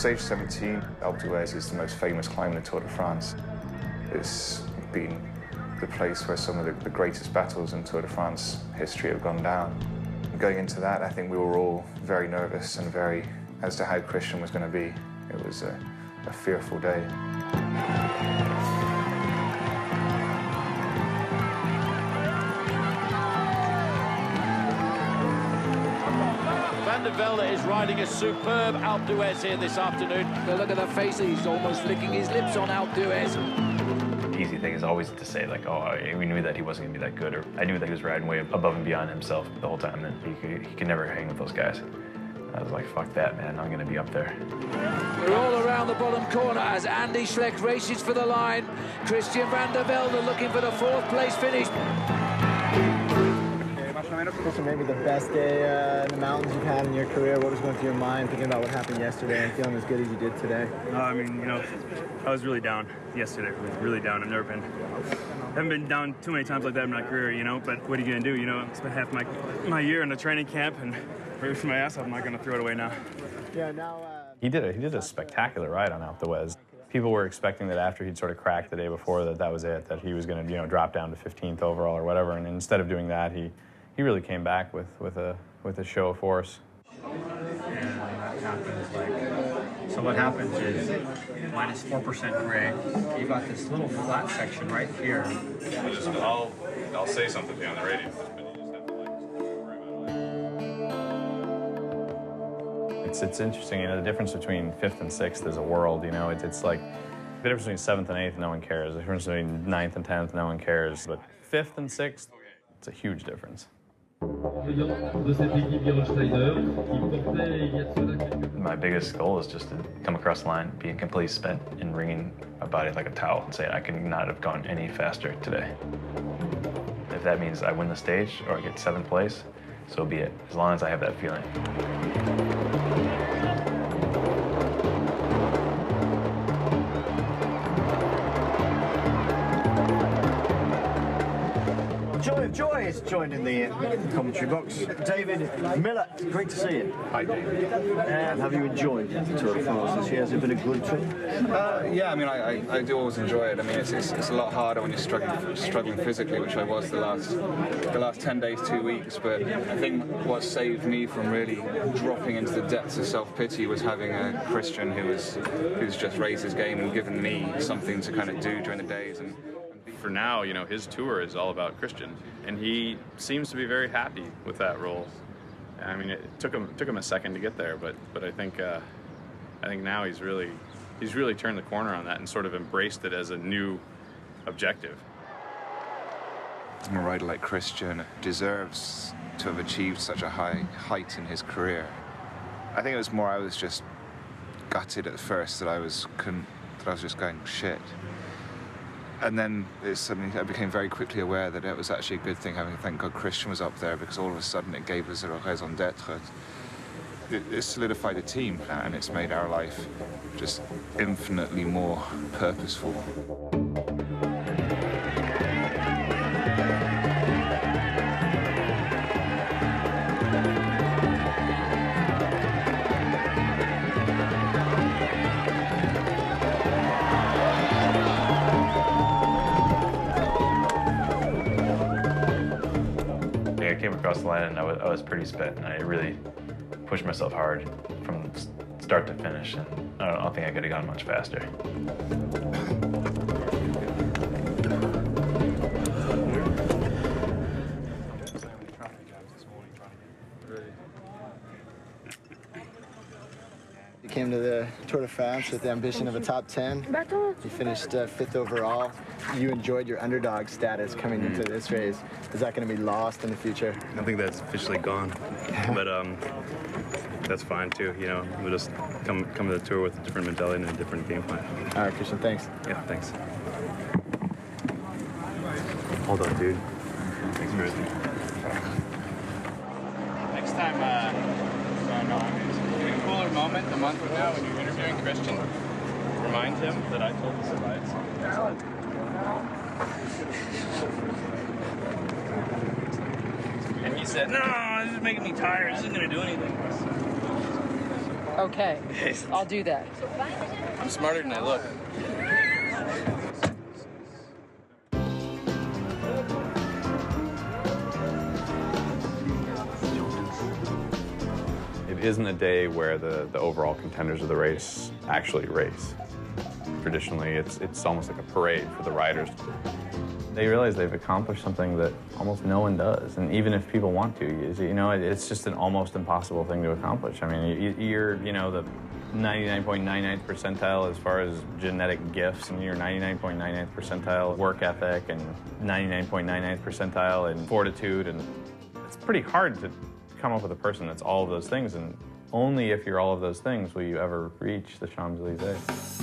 Stage 17, Alpe d'Huez, is the most famous climb in the Tour de France. It's been the place where some of the greatest battles in Tour de France history have gone down. Going into that, I think we were all very nervous and very as to how Christian was going to be. It was a fearful day. Van der Velde is riding a superb Alpe d'Huez here this afternoon. Look at the face, he's almost licking his lips on Alpe d'Huez. The easy thing is always to say, like, oh, we knew that he wasn't going to be that good, or I knew that he was riding way above and beyond himself the whole time, and he could never hang with those guys. I was like, fuck that, man, I'm going to be up there. We're all around the bottom corner as Andy Schleck races for the line. Christian Van der Velde looking for the fourth place finish. Christian, maybe the best day in the mountains you've had in your career. What was going through your mind thinking about what happened yesterday and feeling as good as you did today? I mean, you know, I was really down yesterday. I was really down. Haven't been down too many times like that in my career, you know, but what are you going to do? You know, I spent half my year in a training camp and ripped my ass off. I'm not going to throw it away now. Yeah, now... He did a spectacular ride on Alpe d'Huez. People were expecting that after he'd sort of cracked the day before that was it, that he was going to, you know, drop down to 15th overall or whatever, and instead of doing that, he really came back with a show of force. And that happens, so what happens is minus 4% grade. You got this little flat section right here. I'll say something to you on the radio. It's interesting, you know, the difference between 5th and 6th is a world, you know. It's like the difference between 7th and 8th, no one cares. The difference between 9th and 10th, no one cares. But 5th and 6th, it's a huge difference. My biggest goal is just to come across the line, being completely spent and wringing my body like a towel and say I could not have gone any faster today. If that means I win the stage or I get 7th place, so be it, as long as I have that feeling. Joy of Joy is joined in the commentary box. David Miller, great to see you. Hi, David. And have you enjoyed the Tour de France this year? Has it been a good trip? Yeah, I mean, I do always enjoy it. I mean, it's a lot harder when you're struggling physically, which I was the last 10 days, 2 weeks. But I think what saved me from really dropping into the depths of self-pity was having a Christian who's just raised his game and given me something to kind of do during the days. And for now, you know, his tour is all about Christian, and he seems to be very happy with that role. I mean, it took him a second to get there, but I think now he's really turned the corner on that and sort of embraced it as a new objective. A rider like Christian deserves to have achieved such a high height in his career. I think it was more I was just gutted at first that I was just going shit. And then I became very quickly aware that it was actually a good thing having, thank God, Christian was up there, because all of a sudden it gave us a raison d'etre. It solidified the team, and it's made our life just infinitely more purposeful. I came across the line and I was pretty spent, and I really pushed myself hard from start to finish, and I don't think I could have gone much faster. You came to the Tour de France with the ambition of a top 10. You finished 5th overall. You enjoyed your underdog status coming into this race. Is that going to be lost in the future? I think that's officially gone, but that's fine too. You know, we'll just come to the tour with a different mentality and a different game plan. All right, Christian, thanks. Yeah, thanks. Hold on, dude. Thanks for everything. Next time, in a cooler moment, a month from now, when you're interviewing Christian, remind him that I told him to survive something. And he said, "No, this is making me tired. This isn't going to do anything." Okay, I'll do that. I'm smarter than I look. It isn't a day where the overall contenders of the race actually race. Traditionally, it's almost like a parade for the riders. They realize they've accomplished something that almost no one does, and even if people want to, you know, it's just an almost impossible thing to accomplish. I mean, you're, you know, the 99.99th percentile as far as genetic gifts, and you're 99.99th percentile work ethic, and 99.99th percentile in fortitude, and it's pretty hard to come up with a person that's all of those things, and only if you're all of those things will you ever reach the Champs-Elysees.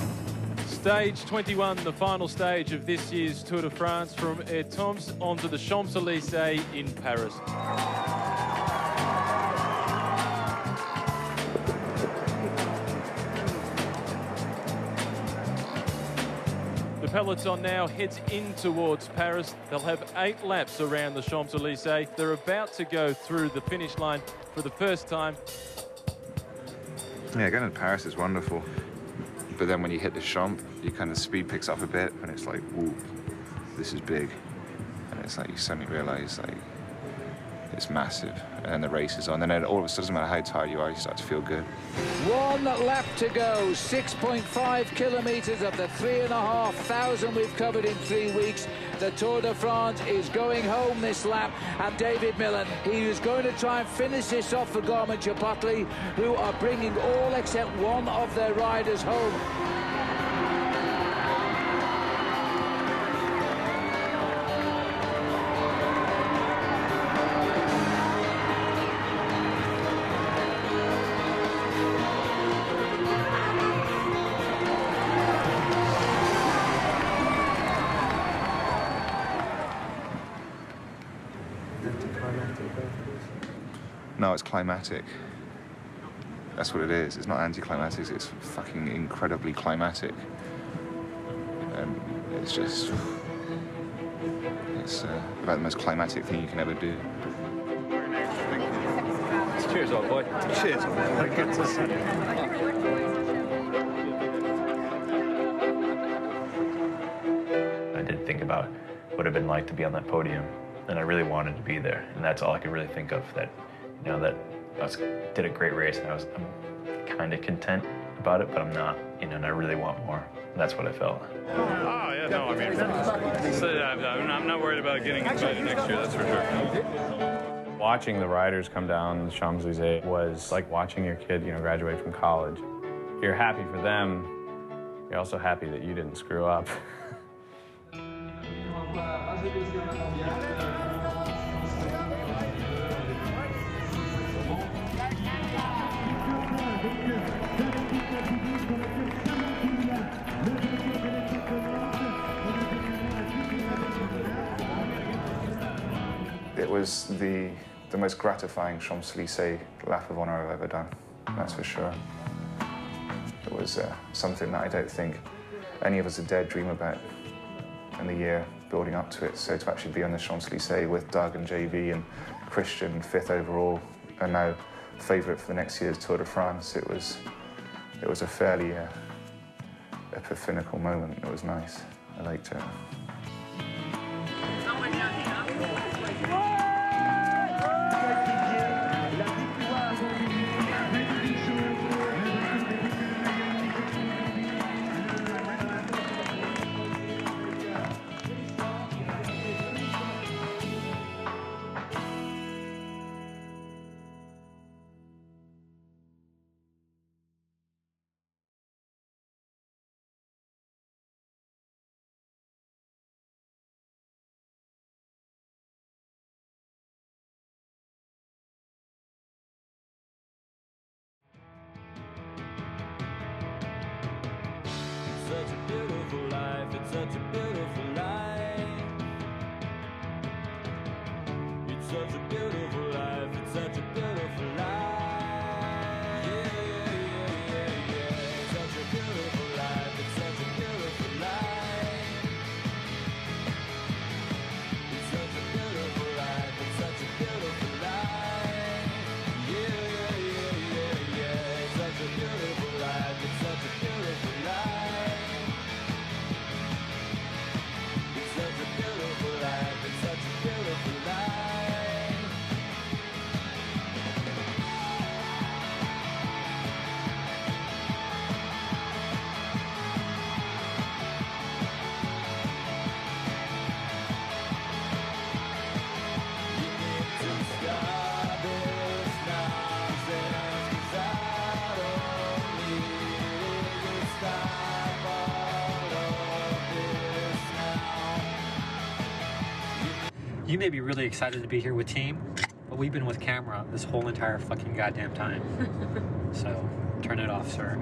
Stage 21, the final stage of this year's Tour de France, from Étampes onto the Champs-Elysees in Paris. The peloton now heads in towards Paris. They'll have 8 laps around the Champs-Elysees. They're about to go through the finish line for the first time. Yeah, going to Paris is wonderful. But then when you hit the Champs, you kind of speed picks up a bit, and it's like, whoop, this is big. And it's like you suddenly realize, like, it's massive. And then the race is on. And then all of a sudden, no matter how tired you are, you start to feel good. 1 lap to go, 6.5 kilometres of the 3,500 we've covered in 3 weeks. The Tour de France is going home this lap, and David Millen, he is going to try and finish this off for Garmin-Chapotli, who are bringing all except one of their riders home. No, it's climatic. That's what it is. It's not anticlimactic, it's fucking incredibly climatic. And it's just... it's about the most climatic thing you can ever do. Cheers, old boy. Cheers, old boy. Good to see you. I did think about what it would have been like to be on that podium, and I really wanted to be there, and that's all I could really think of. That, you know, that I did a great race, and I'm kind of content about it, but I'm not, you know, and I really want more. And that's what I felt. Oh, yeah, no, I mean, I'm not worried about getting invited next year, that's for sure. Watching the riders come down the Champs-Elysees was like watching your kid, you know, graduate from college. You're happy for them. You're also happy that you didn't screw up. It was the most gratifying Champs-Elysees lap of honour I've ever done, that's for sure. It was something that I don't think any of us would dare dream about in the year building up to it. So to actually be on the Champs-Elysees with Doug and JV and Christian, 5th overall, and now favourite for the next year's Tour de France, it was a fairly epiphanical moment. It was nice. I liked it. Such a beautiful life, it's such a beautiful life. It's such a beautiful life, it's such a beautiful life. Yeah, yeah, yeah, yeah, yeah. It's such a beautiful life, it's such a beautiful life. It's such a beautiful life, it's such a beautiful life. Yeah, yeah, yeah, yeah, yeah. It's such a beautiful You may be really excited to be here with team, but we've been with camera this whole entire fucking goddamn time. So, turn it off, sir.